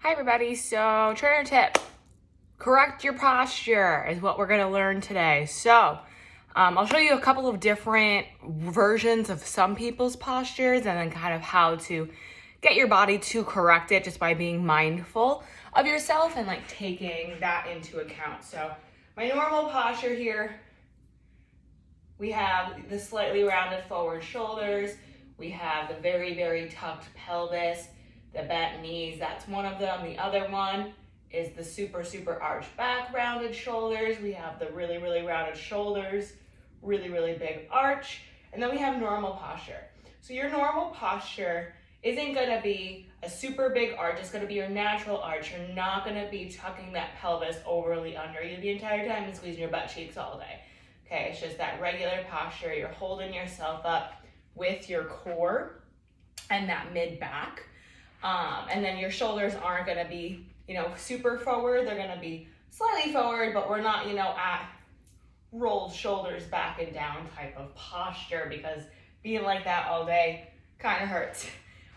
Hi everybody, so trainer tip, correct your posture is what we're gonna learn today. So I'll show you a couple of different versions of some people's postures and then kind of how to get your body to correct it just by being mindful of yourself and like taking that into account. So my normal posture here, we have the slightly rounded forward shoulders, we have the very, very tucked pelvis, the bent knees, that's one of them. The other one is the super, super arched back, rounded shoulders. We have the really, really rounded shoulders, really, really big arch. And then we have normal posture. So your normal posture isn't gonna be a super big arch, it's gonna be your natural arch. You're not gonna be tucking that pelvis overly under you the entire time and squeezing your butt cheeks all day. Okay, it's just that regular posture. You're holding yourself up with your core and that mid back. And then your shoulders aren't gonna be, super forward. They're gonna be slightly forward, but we're not, at rolled shoulders back and down type of posture because being like that all day kind of hurts.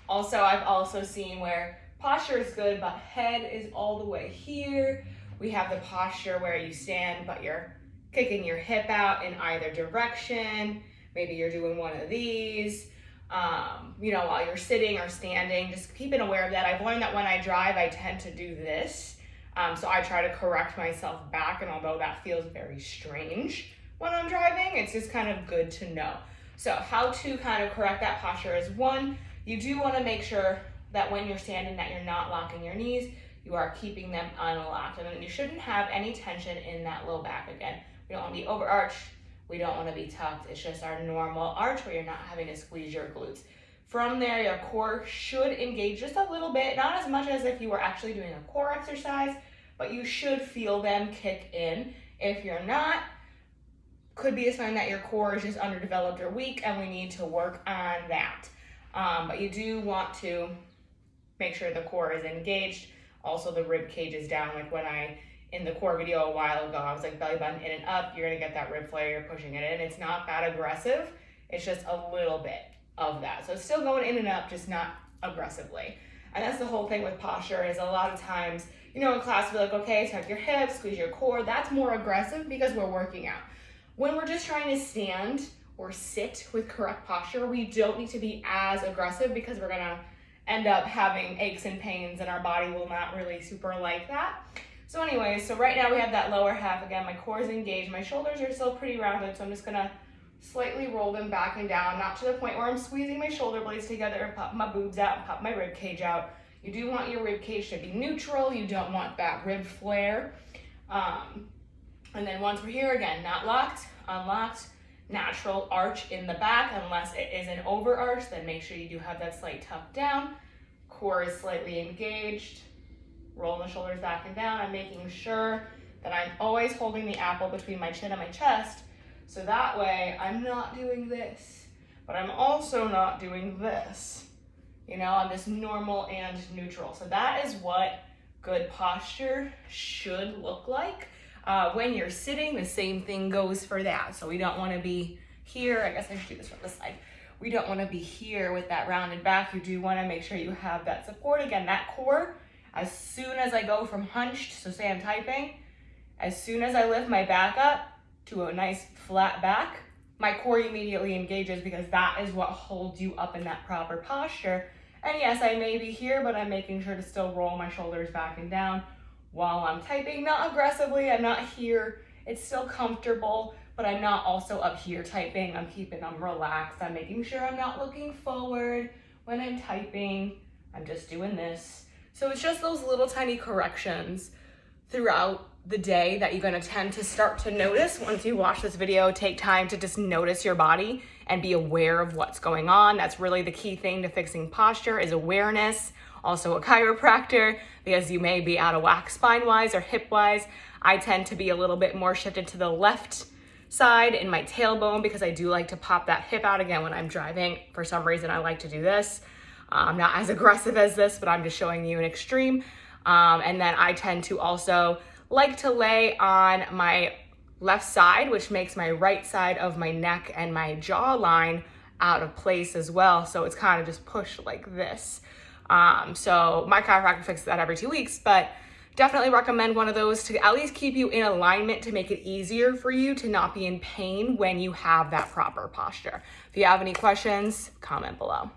Also, I've also seen where posture is good, but head is all the way here. We have the posture where you stand, but you're kicking your hip out in either direction. Maybe you're doing one of these. While you're sitting or standing, just keeping aware of that. I've learned that when I drive, I tend to do this. So I try to correct myself back, and although that feels very strange when I'm driving, it's just kind of good to know. So how to kind of correct that posture is, one, you do want to make sure that when you're standing that you're not locking your knees, you are keeping them unlocked. And then you shouldn't have any tension in that low back again. We don't want to be overarched. We don't want to be tucked. It's just our normal arch where you're not having to squeeze your glutes. From there, your core should engage just a little bit, not as much as if you were actually doing a core exercise, but you should feel them kick in. If you're not, could be a sign that your core is just underdeveloped or weak and we need to work on that. But you do want to make sure the core is engaged. Also, the rib cage is down. Like when in the core video a while ago, I was like belly button in and up, you're gonna get that rib flare, you're pushing it in. It's not that aggressive, it's just a little bit of that. So it's still going in and up, just not aggressively. And that's the whole thing with posture is a lot of times, in class we're like, okay, tuck your hips, squeeze your core. That's more aggressive because we're working out. When we're just trying to stand or sit with correct posture, we don't need to be as aggressive because we're gonna end up having aches and pains and our body will not really super like that. So anyways, so right now we have that lower half. Again, my core is engaged. My shoulders are still pretty rounded, so I'm just gonna slightly roll them back and down, not to the point where I'm squeezing my shoulder blades together and pop my boobs out and pop my rib cage out. You do want your rib cage to be neutral. You don't want that rib flare. And then once we're here, again, not locked, unlocked, natural arch in the back. Unless it is an over arch, then make sure you do have that slight tuck down. Core is slightly engaged. Rolling the shoulders back and down. I'm making sure that I'm always holding the apple between my chin and my chest. So that way I'm not doing this, but I'm also not doing this. I'm just normal and neutral. So that is what good posture should look like. When you're sitting, the same thing goes for that. So we don't want to be here. I guess I should do this from the side. We don't want to be here with that rounded back. You do want to make sure you have that support. Again, that core, as soon as I go from hunched, so say I'm typing, as soon as I lift my back up to a nice flat back, my core immediately engages because that is what holds you up in that proper posture. And yes, I may be here, but I'm making sure to still roll my shoulders back and down while I'm typing. Not aggressively, I'm not here. It's still comfortable, but I'm not also up here typing. I'm keeping them relaxed. I'm making sure I'm not looking forward when I'm typing. I'm just doing this. So it's just those little tiny corrections throughout the day that you're gonna tend to start to notice once you watch this video. Take time to just notice your body and be aware of what's going on. That's really the key thing to fixing posture is awareness. Also a chiropractor, because you may be out of whack spine-wise or hip-wise. I tend to be a little bit more shifted to the left side in my tailbone because I do like to pop that hip out again when I'm driving. For some reason, I like to do this. I'm not as aggressive as this, but I'm just showing you an extreme. And then I tend to also like to lay on my left side, which makes my right side of my neck and my jawline out of place as well. So it's kind of just pushed like this. So my chiropractor fixes that every 2 weeks, but definitely recommend one of those to at least keep you in alignment, to make it easier for you to not be in pain when you have that proper posture. If you have any questions, comment below.